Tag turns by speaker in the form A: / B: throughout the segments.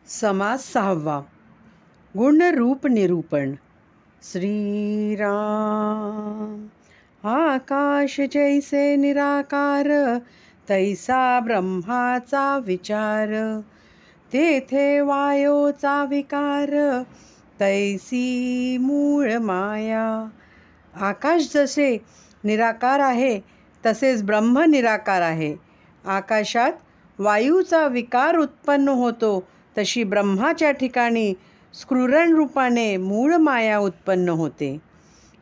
A: समास 6वा. गुण रूप निरूपण. श्रीराम. आकाश जैसे निराकार, तैसा ब्रह्माचा विचार. तेथे वायोचा विकार, तैसी मूळ माया. आकाश जसे निराकार आहे, तसेच ब्रह्म निराकार आहे. आकाशात वायूचा विकार उत्पन्न होतो, तशी ब्रह्माच्या ठिकाणी स्फुरण रूपाने मूळ माया उत्पन्न होते.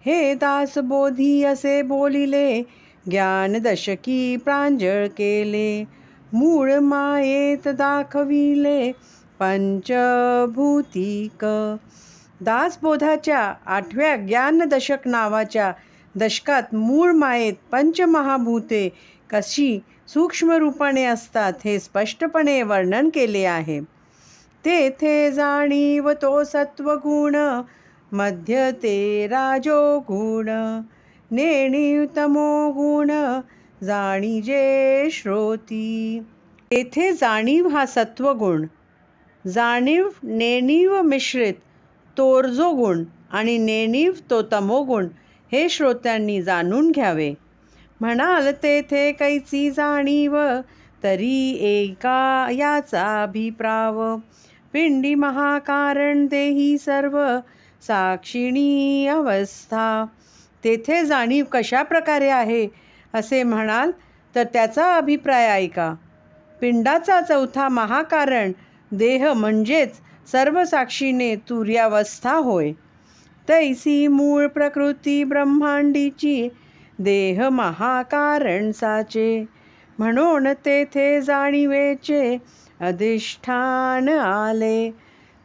A: हे दासबोधी असे बोलिले, ज्ञानदशकी प्रांजळ केले. मूळ मायेत दाखविले, पंचभूतिक. दासबोधाच्या 8व्या ज्ञानदशक नावाच्या दशकात मूळ मायेत पंचमहाभूते कशी सूक्ष्म रूपाने असतात हे स्पष्टपणे वर्णन केले आहे. तेथे जाणीव तो सत्वगुण, मध्य ते राजोगुण. नेणीव तमोगुण, जाणीजे श्रोती. तेथे जाणीव हा सत्वगुण, जाणीव नेणीव मिश्रित तोरजो गुण आणि नेणीव तो तमोगुण हे श्रोत्यांनी जाणून घ्यावे. म्हणाल तेथे कैची जाणीव, तरी एका याचा अभिप्राव. पिंडी महाकारण देही सर्व, साक्षिणी अवस्था. तेथे जाणीव कशा प्रकारे आहे असे म्हणाल तर त्याचा अभिप्राय ऐका. पिंडाचा चौथा महाकारण देह म्हणजेच सर्व साक्षीने तुर्यावस्था होय. तैसी मूळ प्रकृती ब्रह्मांडीची, देह महाकारण साचे. म्हणून तेथे जाणीवेचे अधिष्ठान आले.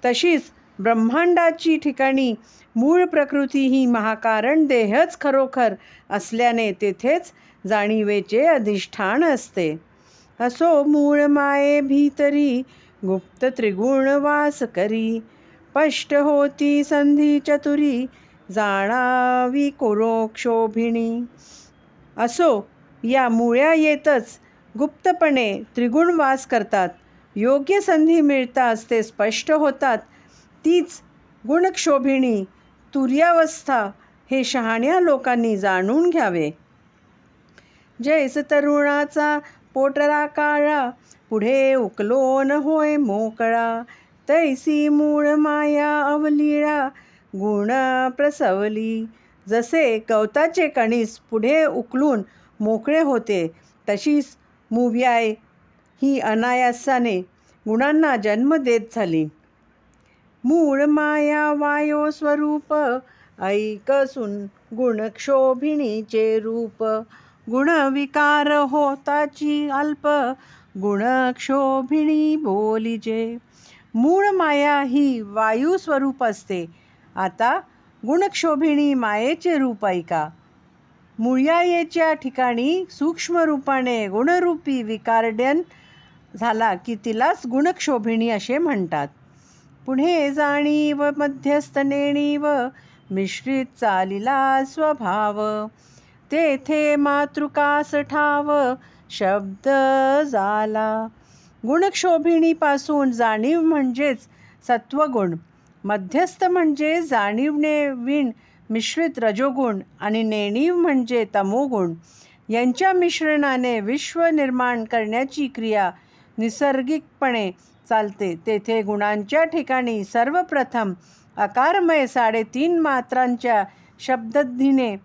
A: तशीच ब्रह्मांडाची ठिकाणी मूळ प्रकृती ही महाकारण देहच खरोखर असल्याने तेथेच जाणीवेचे अधिष्ठान असते. असो मूळ माये भीतरी, गुप्त त्रिगुण वास करी. स्पष्ट होती संधी चतुरी, जाणावी कुरोक्षोभिणी. असो या मुळ्या येतच गुप्तपणे त्रिगुण वास करतात. योग्य संधी मिळताच ते स्पष्ट होतात. तीच गुणक्षोभिणी तुर्यावस्था हे शहाण्या लोकांनी जाणून घ्यावे. जैस तरुणाचा पोटरा काळा, पुढे उकलोन होय मोकळा. तैसी मूळ माया अवलीळा, गुण प्रसवली. जसे गवताचे कणीस पुढे उकलून मोकळे होते, तशीच मुव्याय ही अनायासाने गुणांना जन्म देत झाली. मूळ माया वायो स्वरूप, ऐकसून गुणक्षोभिणीचे रूप. गुण विकार होताची अल्प, गुणक्षोभिणी बोलिजे. मूळ माया ही वायू स्वरूप असते. आता गुणक्षोभिणी मायेचे रूप ऐका. मुळ्यायेच्या ठिकाणी सूक्ष्म रूपाने गुणरूपी विकारड्यन झाला की तिलाच गुणक्षोभिणी असे म्हणतात. पुढे जाणीव मध्यस्थ नेणीव, मिश्रित चालिला स्वभाव. तेथे मातृकास ठाव, शब्द झाला. गुणक्षोभिणीपासून जाणीव म्हणजेच सत्वगुण, मध्यस्थ म्हणजे जाणीवने विण मिश्रित रजोगुण आणि नेणीव म्हणजे तमोगुण यांच्या मिश्रणाने विश्व निर्माण करण्याची क्रिया निसर्गिकपणे चालते. तेथे गुणांच्या ठिकाणी सर्वप्रथम अकारमय 3.5 मात्रांच्या शब्दधीने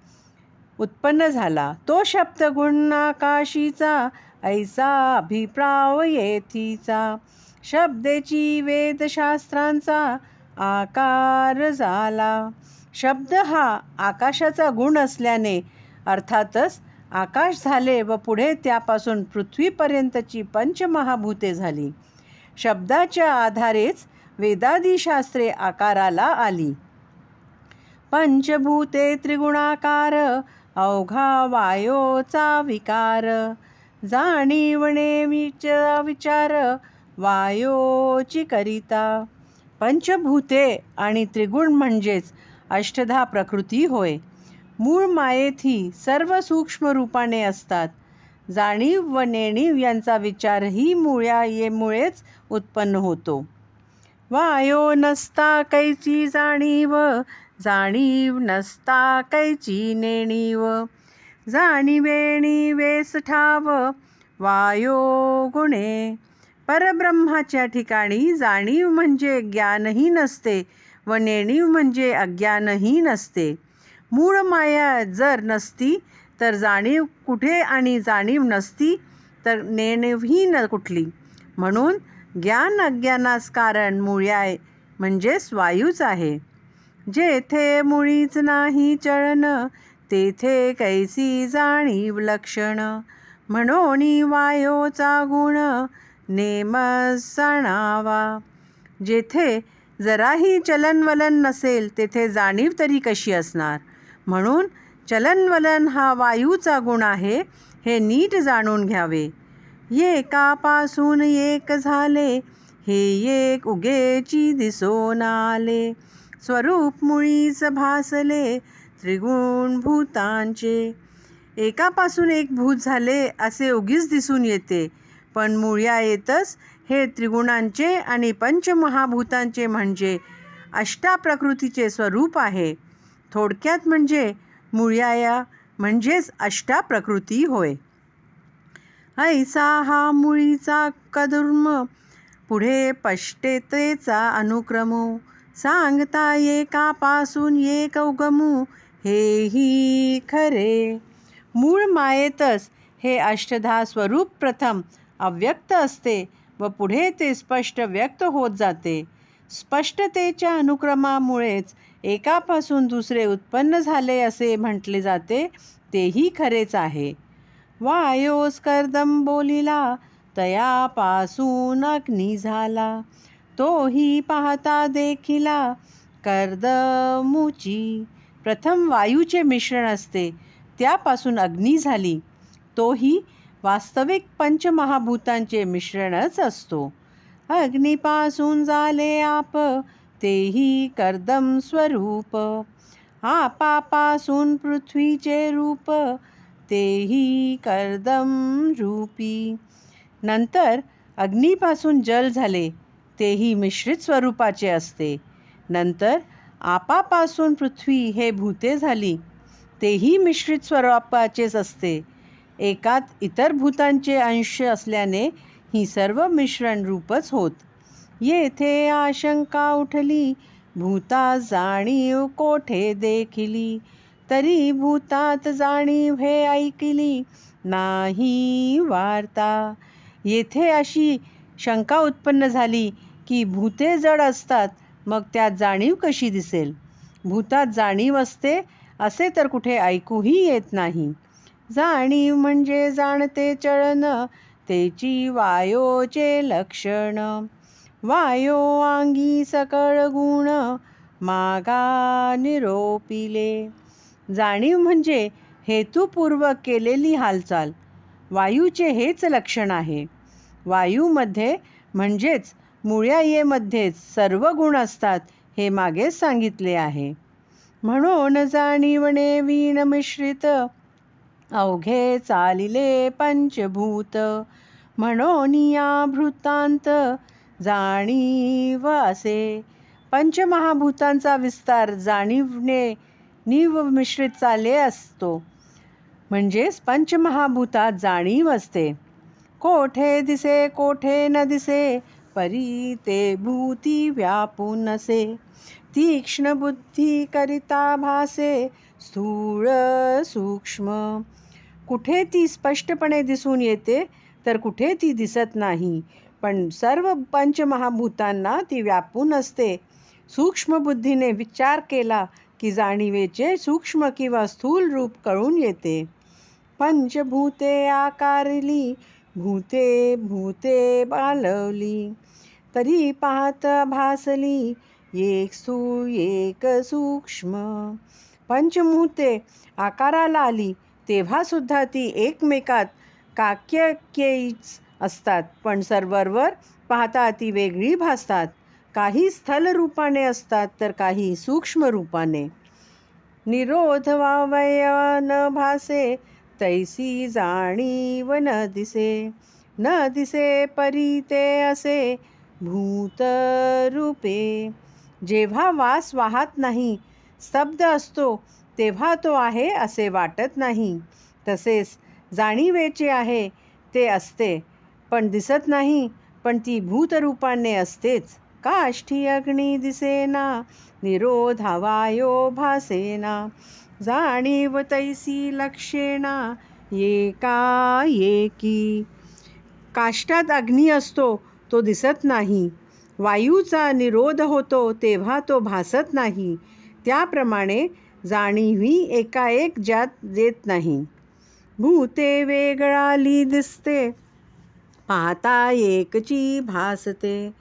A: उत्पन्न झाला. तो शब्द गुण आकाशीचा, ऐसा अभिप्राव येथीचा. शब्देची वेदशास्त्रांचा आकार झाला. शब्द हा आकाशाचा गुण असल्याने अर्थातच आकाश झाले व पुढे त्यापासून पृथ्वीपर्यंतची पंचमहाभूते झाली. शब्दाच्या आधारेच वेदादी शास्त्रे आकाराला आली. पंचभूते त्रिगुणाकार, अवघा वायोचा विकार. जाणीवणे विचार, वायोची करिता. पंचभूते आणि त्रिगुण म्हणजेच अष्टधा प्रकृती होय. मूळ मायेत ही सर्व सूक्ष्म रूपाने असतात. जाणीव व नेणीव यांचा विचारही मुळ्यामुळेच उत्पन्न होतो. वायो नसता कैची जाणीव, जाणीव नसता कैची नेणीव. जाणीवेणी वेस ठाव, वायो गुणे. परब्रह्माच्या ठिकाणी जाणीव म्हणजे ज्ञानही नसते व नेणीव म्हणजे अज्ञानही नसते. मूळ माया जर नसती तर जाणीव कुठे, आणि जाणीव नसती तर नेणीवही न कुठली. म्हणून ज्ञान अज्ञानास कारण मुळ्याय म्हणजेच वायूच आहे. जेथे मुळीच नाही चळन, तेथे कैसी जाणीव लक्षण. म्हणोनी वायोचा गुण, नेमच जाणावा. जेथे जराही चलनवलन नसेल तेथे जाणीव तरी कशी असणार. म्हणून चलनवलन हा वायूचा गुण आहे, हे नीट जाणून घ्यावे. एकापासून एक झाले, हे एक उगेची दिसोन आले. स्वरूप मुळीच भासले, त्रिगुण भूतांचे. एकापासून एक भूत झाले असे उगीच दिसून येते, पण मुळ्या येतच हे त्रिगुणांचे आणि पंचमहाभूतांचे म्हणजे अष्टाप्रकृतीचे स्वरूप आहे. थोडक्यात म्हणजे मुळ्याया म्हणजेच अष्टाप्रकृती होय. ऐसा हा मुळीचा कदुर्म, पुढे पष्टेतेचा अनुक्रम. सांगता एकापासून एक उगमू, हेही खरे. मूळ मायेतच हे अष्टधा स्वरूप प्रथम अव्यक्त असते व पुढे ते स्पष्ट व्यक्त होत जाते. स्पष्टतेच्या अनुक्रमामुळेच एकापासून दुसरे उत्पन्न झाले असे म्हटले जाते, तेही खरेच आहे. वायोस कर्दम बोलिला, तयापासून अग्नी झाला. तोही पाहता देखिला कर्दमूची. प्रथम वायूचे मिश्रण असते, त्यापासून अग्नी झाली. तोही वास्तविक पंचमहाभूतांचे मिश्रणच असतो. अग्नीपासून झाले आप, तेही कर्दम स्वरूप. आपापासून पृथ्वीचे रूप, तेही कर्दम रूपी. नंतर अग्नीपासून जल झाले, तेही मिश्रित स्वरूपाचे असते. नंतर आपापासून पृथ्वी हे भूते झाली, तेही मिश्रित स्वरूपाचेच असते. एकात इतर भूतांचे अंश असल्याने ही सर्व मिश्रण रूपच होत. येथे आशंका उठली, भूता जाणीव कोठे देखिली. तरी भूतात जाणीव हे ऐकिली, नाही वार्ता. येथे अशी शंका उत्पन्न झाली की भूते जड असतात, मग त्यात जाणीव कशी दिसेल. भूतात जाणीव असते असे तर कुठे ऐकूही येत नाही. जाणीव म्हणजे जाणते चळन, तेची वायोचे लक्षण. वायो अंगी सकळ गुण, मागा निरोपिले. जाणीव म्हणजे हेतुपूर्वक केलेली हालचाल. वायूचे हेच लक्षण आहे. वायूमध्ये म्हणजेच मुळ्यायेमध्येच सर्व गुण असतात, हे मागेच सांगितले आहे. म्हणून जाणीवणे वीण मिश्रित, अवघे चालिले पंचभूत. म्हणून या भूतांत जाणीव असे. पंचमहाभूतांचा विस्तार जाणीवने नीव मिश्रित चालले असतो, म्हणजेच पंचमहाभूतात जाणीव असते. कोठे दिसे कोठे न दिसे, परी ते भूती व्यापून असे. तीक्ष्ण बुद्धी करिता भासे, स्थूळ सूक्ष्म. कुठे ती स्पष्टपणे दिसून येते तर कुठे ती दिसत नाही, पण सर्व पंचमहाभूतांना ती व्यापून असते. सूक्ष्म बुद्धीने विचार केला की जाणीवेचे सूक्ष्म किंवा स्थूल रूप कळून येते. पंचभूते आकारली, भूते भूते बालवली. तरी पाहत भासली, एक स्थूळ एक सूक्ष्म. पंचभूते आकाराला आली तेव्हा सुद्धा ती एकमेकात काक्यकेयीच असतात, पण सर्वरवर पाहता ती वेगळी भासतात. काही स्थल रूपाने असतात तर काही सूक्ष्म रूपाने. निरोध वावय न भासे, तैसी जाणीव न दिसे. न दिसे परी ते असे, भूतरूपे. जेव्हा वास वाहत नाही, स्तब्ध असतो, तेव्हा तो आहे असे वाटत नाही. तसेच जाणीवेचे आहे ते असते, पण दिसत नाही, पण ती भूतरूपाने असतेच. काष्ठी अग्नी दिसेना, निरोधावायो भासेना, जाणीव तैसी लक्षेना, एकाएकी. काष्ठात अग्नी असतो, तो दिसत नाही. वायूचा निरोध होतो, तेव्हा तो भासत नाही. त्याप्रमाणे जाणीवही एकाएक ज्यात देत नाही. भूते वेगळाली दिसते, पाहता एकची भासते.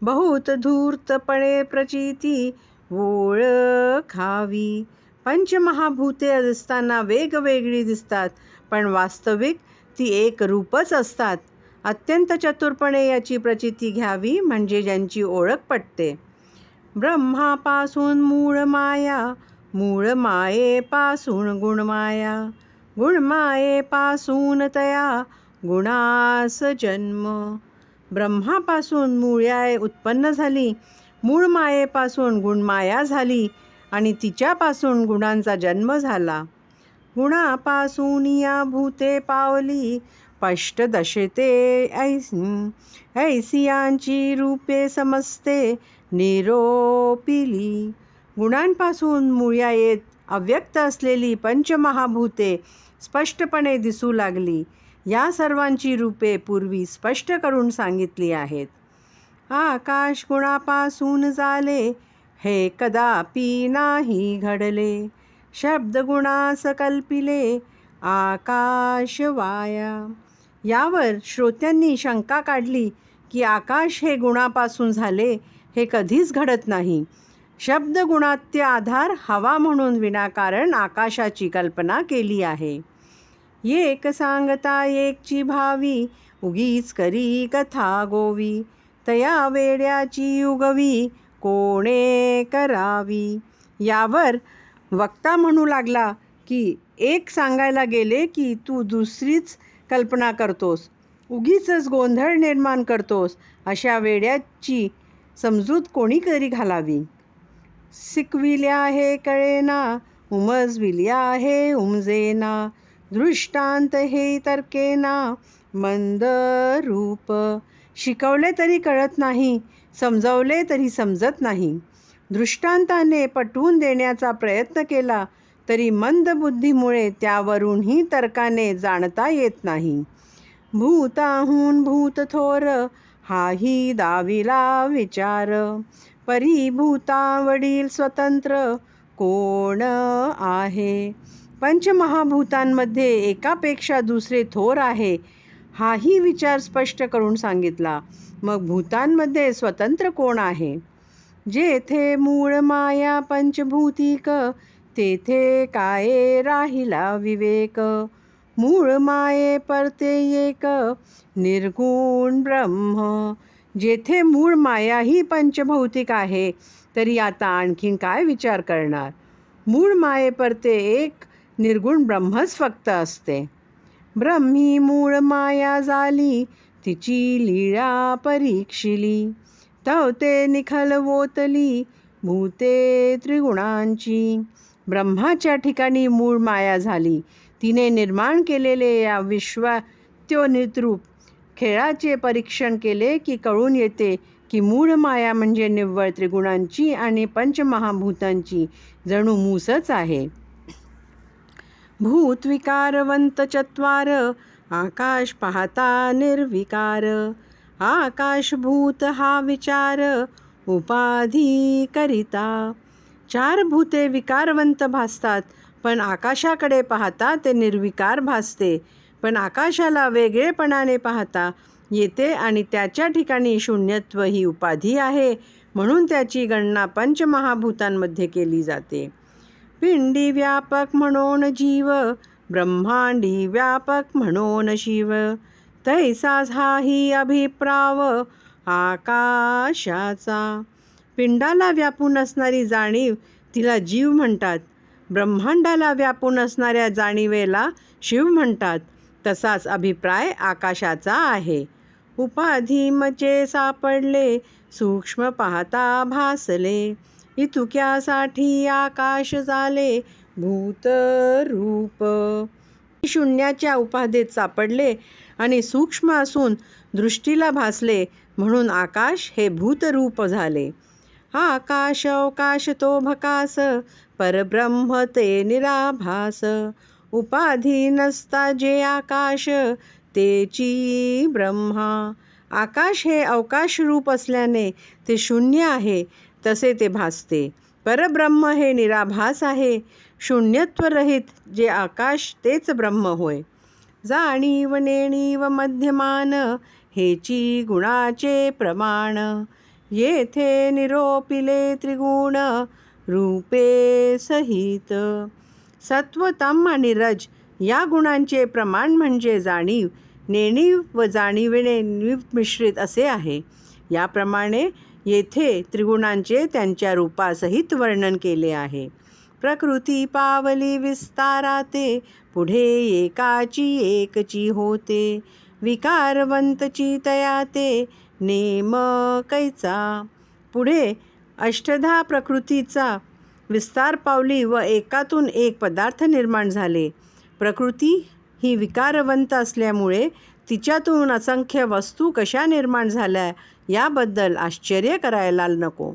A: बहुत धूर्तपणे प्रचिती ओळखावी. पंचमहाभूते दिसताना वेगवेगळी दिसतात, पण वास्तविक ती एक रूपच असतात. अत्यंत चतुरपणे याची प्रचिती घ्यावी, म्हणजे ज्यांची ओळख पटते. ब्रह्मापासून मूळ माया, मूळ मायेपासून गुणमाया, गुणमायेपासून तया गुणास जन्म. ब्रह्मापासून मूळया उत्पन्न झाली, मूळ मायेपासून गुणमाया झाली आणि तिच्यापासून गुणांचा जन्म झाला. गुणापासून या भूते पावली, स्पष्ट दशते ऐसियांची रूपे समजते निरोपिली. गुणांपासून मूळया येत अव्यक्त असलेली पंचमहाभूते स्पष्टपणे दिसू लागली. या सर्वांची रूपे पूर्वी स्पष्ट करून सांगितली आहेत. आकाश गुणापासून झाले, हे कदापि नाही घडले. शब्द गुणास कल्पिले, आकाश वाया. यावर श्रोत्यांनी शंका काढली की आकाश हे गुणापासून झाले, हे कधीच घडत नाही. शब्द गुणात्य आधार हवा म्हणून विनाकारण आकाशाची कल्पना केली आहे. एक सांगता एकची भावी, उगीच करी कथा गोवी. तया वेड्याची उगवी, कोणे करावी. यावर वक्ता म्हणू लागला की एक सांगायला गेले की तू दुसरीच कल्पना करतोस, उगीचच गोंधळ निर्माण करतोस. अशा वेड्याची समजूत कोणी तरी घालावी. शिकविल्या हे कळेना, उमजविल्या हे उमजेना. दृष्टांत हे तर्केना, मंद रूप. शिकवले तरी कळत नाही, समजवले तरी समजत नाही. दृष्टांताने पटवून देण्याचा प्रयत्न केला तरी मंद बुद्धीमुळे त्यावरूनही तर्काने जाणता येत नाही. भूताहून भूत थोर, हाही दाविला विचार. परी भूतावरील स्वतंत्र कोण आहे. पंचमहाभूतांमध्ये एकापेक्षा दुसरे थोर आहे, हाही विचार स्पष्ट करून सांगितला. मग भूतांमध्ये स्वतंत्र कोण आहे. जेथे मूळ माया पंचभूतिक, तेथे काय राहिला विवेक. मूळ माये परते एक, निर्गुण ब्रह्म. जेथे मूळ माया ही पंचभौतिक आहे, तरी आता आणखीन काय विचार करणार. मूळ माये परते एक निर्गुण ब्रह्मच फक्त असते. ब्रह्मी मूळ माया झाली, तिची लीळा परीक्षिली. तवते निखल वोतली, भूते त्रिगुणांची. ब्रह्माच्या ठिकाणी मूळ माया झाली. तिने निर्माण केलेले या विश्वात्योनित खेळाचे परीक्षण केले की कळून येते की मूळ माया म्हणजे निव्वळ त्रिगुणांची आणि पंचमहाभूतांची जणू मूसच आहे. भूत विकारवंत चत्वार, आकाश पाहता निर्विकार. आकाशभूत हा विचार, उपाधी करिता. चार भूते विकारवंत भासतात, पण आकाशाकडे पाहता ते निर्विकार भासते. पण आकाशाला वेगळेपणाने पाहता येते आणि त्याच्या ठिकाणी शून्यत्व ही उपाधी आहे, म्हणून त्याची गणना पंचमहाभूतांमध्ये केली जाते. पिंडी व्यापक म्हणून जीव, ब्रह्मांडी व्यापक म्हणून शिव. तैसाच हाही अभिप्राव आकाशाचा. पिंडाला व्यापून असणारी जाणीव तिला जीव म्हणतात, ब्रह्मांडाला व्यापून असणाऱ्या जाणीवेला शिव म्हणतात. तसाच अभिप्राय आकाशाचा आहे. उपाधीमचे सापडले, सूक्ष्म पाहता भासले. इतुक्यासाठी आकाश झाले भूतरूप. शून्याच्या उपाधीत सापडले आणि सूक्ष्म असून दृष्टीला भासले, म्हणून आकाश हे भूतरूप झाले. आकाश अवकाश तो भकास, परब्रह्म ते निराभास. उपाधी नसता जे आकाश, तेची ब्रह्मा. आकाश हे अवकाश रूप असल्याने ते शून्य आहे, तसे ते भासते. परब्रह्म हे निराभास आहे. शून्यत्वरहित जे आकाश तेच ब्रह्म होय. जाणीव नेणीव मध्यमान, हेची गुणाचे प्रमाण. येथे निरोपिले त्रिगुण, रूपे सहित. सत्व तम आणि रज या गुणांचे प्रमाण म्हणजे जाणीव. नेणीव व जाणीवेने मिश्रित असे आहे. याप्रमाणे येथे त्रिगुणांचे त्यांच्या रूपासहित वर्णन केले आहे. प्रकृती पावली विस्ताराते, पुढे एकाची एकची होते. विकारवंतची तयाते, नेम कैचा. पुढे अष्टधा प्रकृतीचा विस्तार पावली व एकातून एक पदार्थ निर्माण झाले. प्रकृती ही विकारवंत असल्यामुळे तिच्यातून असंख्य वस्तू कशा निर्माण झाल्या याबद्दल आश्चर्य करायला नको.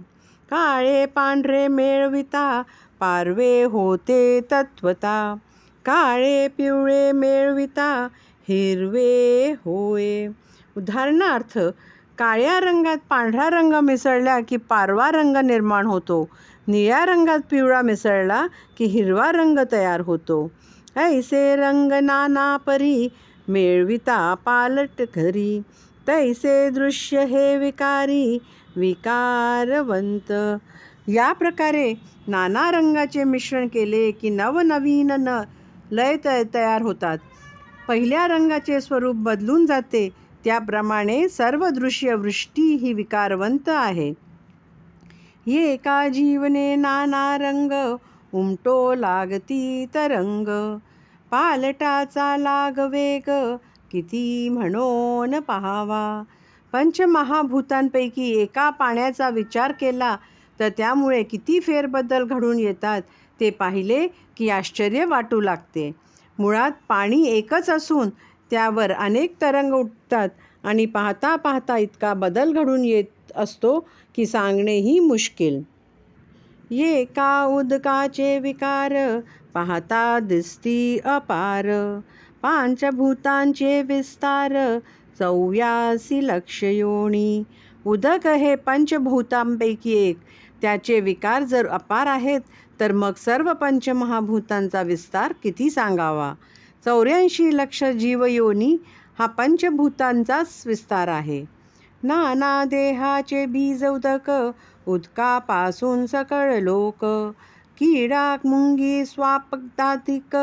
A: काळे पांढरे मेळविता, पारवे होते तत्वता. काळे पिवळे मेळविता, हिरवे होय. उदाहरणार्थ, काळ्या रंगात पांढरा रंग मिसळला की पारवा रंग निर्माण होतो. निळ्या रंगात पिवळा मिसळला की हिरवा रंग तयार होतो. ऐसे रंग नाना परी, मेळविता पालट घरी. तैसे दृश्य हे विकारी, विकारवंत. या प्रकारे नाना रंगाचे मिश्रण केले की नवनवीन लय तयार होतात. पहिल्या रंगाचे स्वरूप बदलून जाते. त्याप्रमाणे सर्व दृश्य वृष्टी ही विकारवंत आहे. एका जीवने नाना रंग, उमटो लागती तरंग. पालटाचा लाग वेग, किती म्हणून पाहावा. पंचमहाभूतांपैकी एका पाण्याचा विचार केला तर त्यामुळे किती फेरबदल घडून येतात ते पाहिले की आश्चर्य वाटू लागते. मुळात पाणी एकच असून त्यावर अनेक तरंग उठतात आणि पाहता पाहता इतका बदल घडून येत असतो की सांगणेही मुश्किल. एका उदकाचे विकार, पाहता दिसती अपार. पंचभूतांचे विस्तार, 84 लक्ष योनी. उदक हे पंचभूतांपैकी एक. त्याचे विकार जर अपार आहेत तर मग सर्व पंचमहाभूतांचा विस्तार किती सांगावा. 84 लक्ष जीवयोनी हा पंचभूतांचाच विस्तार आहे. नाना देहाचे बीज उदक, उदकापासून सकळ लोक. किडा मुंगी स्वापदातिक,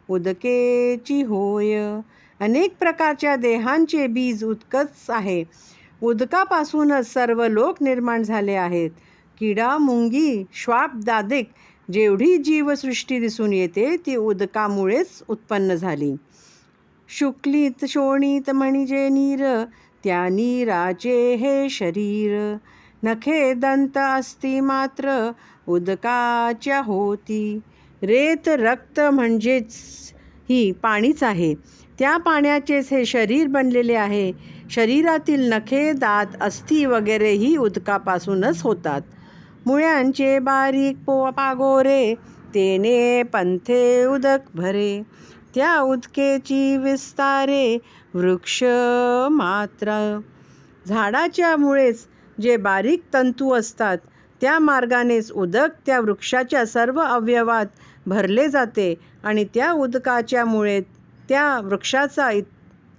A: उदकेची होय. अनेक प्रकारच्या देहांचे बीज उदकच आहे. उदकापासूनच सर्व लोक निर्माण झाले आहेत. किडा मुंगी श्वापदादिक जेवढी जीवसृष्टी दिसून येते ती उदकामुळेच उत्पन्न झाली. शुक्लित शोणित म्हणजे नीर, त्या नीराचे हे शरीर. नखे दंत अस्ति मात्र, उदकाच्या होती. रेत रक्त म्हणजेच ही पाणीच आहे. त्या पाण्याचेच हे शरीर बनलेले आहे. शरीरातील नखे दात अस्थि वगैरे ही उदकापासूनच होतात. मुळ्यांचे बारीक पागोरे, तेने पंथे उदक भरे. त्या उदकेची विस्तारे, वृक्ष मात्र. झाडाच्या मुळेच जे बारीक तंतू असतात त्या मार्गानेच उदक त्या वृक्षाच्या सर्व अवयवात भरले जाते आणि त्या उदकाच्या मुळे त्या वृक्षाचा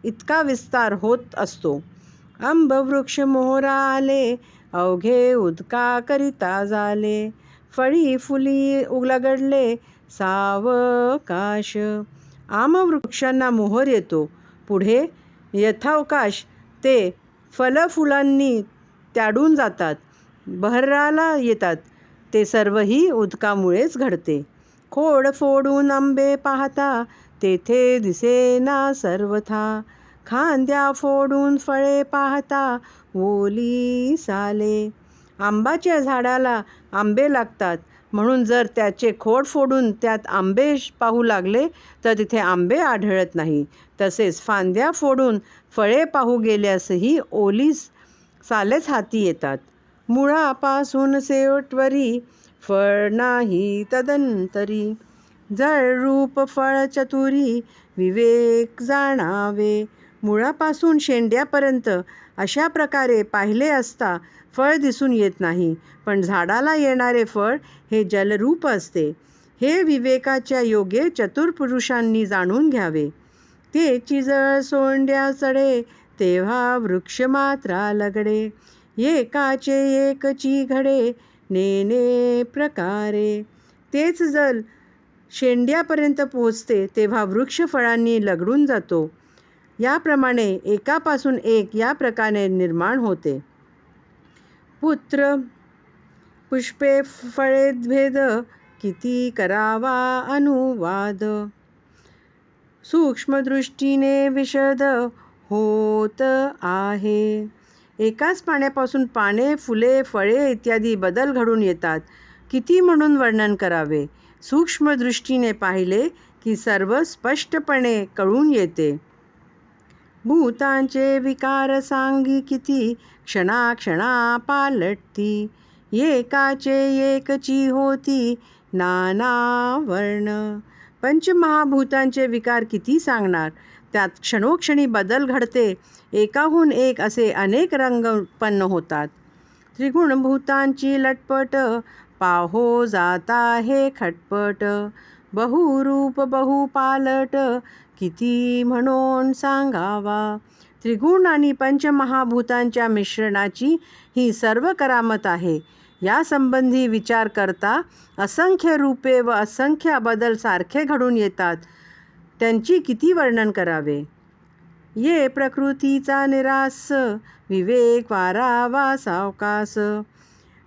A: इतका विस्तार होत असतो. आंबवृक्ष मोहरा आले, अवघे उदका करिता झाले. फळी फुली उलगडले, सावकाश. आमवृक्षांना मोहर येतो. पुढे यथावकाश ते फलफुलांनी त्याडून जातात, बहराला येतात. ते सर्वही उदकामुळेच घडते. खोड फोडून आंबे पाहता, तेथे दिसेना सर्वथा. खांद्या फोडून फळे पाहता ओली साले. आंबाच्या झाडाला आंबे लागतात, म्हणून जर त्याचे खोड फोडून त्यात आंबे पाहू लागले तर तिथे आंबे आढळत नाही. तसेच फांद्या फोडून फळे पाहू गेल्यासही ओली सालेच हाती येतात. मुळापासून शेवटवरी फळ नाही तदंतरी. जळ रूप फळ चतुरी विवेक जाणावे. मुळापासून शेंड्यापर्यंत अशा प्रकारे पाहिले असता फळ दिसून येत नाही, पण झाडाला येणारे फळ हे जलरूप असते. हे विवेकाच्या योगे चतुर पुरुषांनी जाणून घ्यावे. तेची जळ सोंड्या चढे तेव्हा वृक्ष मात्रा लगडे. एकाचे एकची घडे नेने प्रकारे. तेच जल शेंड्यापर्यंत पोहोचते तेव्हा वृक्ष फळांनी लगडून जातो. याप्रमाणे एकापासून एक या प्रकारे निर्माण होते. पुत्र पुष्पे फळे भेद किती करावा अनुवाद. सूक्ष्मदृष्टीने विशद होत आहे. एकाच पाण्यापासून पाने, फुले, फळे इत्यादी बदल घडून येतात. किती म्हणून वर्णन करावे. सूक्ष्म दृष्टीने पाहिले की सर्व स्पष्टपणे कळून येते. भूतांचे विकार सांगी किती क्षणाक्षणा पालटती. एकाचे एकची होती नाना वर्ण. पंचमहाभूतांचे विकार किती सांगणार. त्यात क्षणोक्षणी बदल घडते. एकाहून एक असे अनेक रंग उत्पन्न होतात. त्रिगुणभूतांची लटपट पाहो जाता हे खटपट. बहुरूप बहुपालट किती म्हणून सांगावा. त्रिगुण आणि पंचमहाभूतांच्या मिश्रणाची ही सर्व करामत आहे. या संबंधी विचार करता असंख्य रूपे व असंख्य बदल सारखे घडून येतात. त्यांची किती वर्णन करावे. ये प्रकृतीचा निरास विवेक वारावा सावकास.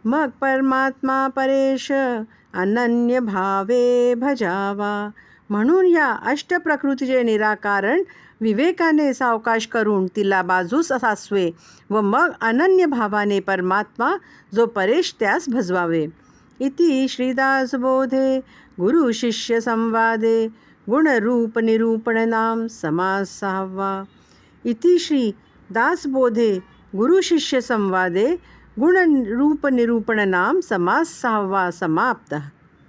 A: मग परमात्मा परेश अनन्य भावे भजावा. म्हणून या अष्टप्रकृतीचे निराकरण विवेकाने सावकाश करून तिला बाजूस सासवे व मग अनन्य भावाने परमात्मा जो परेश त्यास भजवावे. इति श्रीदासबोधे गुरु शिष्य संवादे गुणरूप निरूपण नाम समास 6वा. इति श्री दासबोधे गुरु शिष्य संवादे गुणरूप निरूपण नाम समास 6वा समाप्त.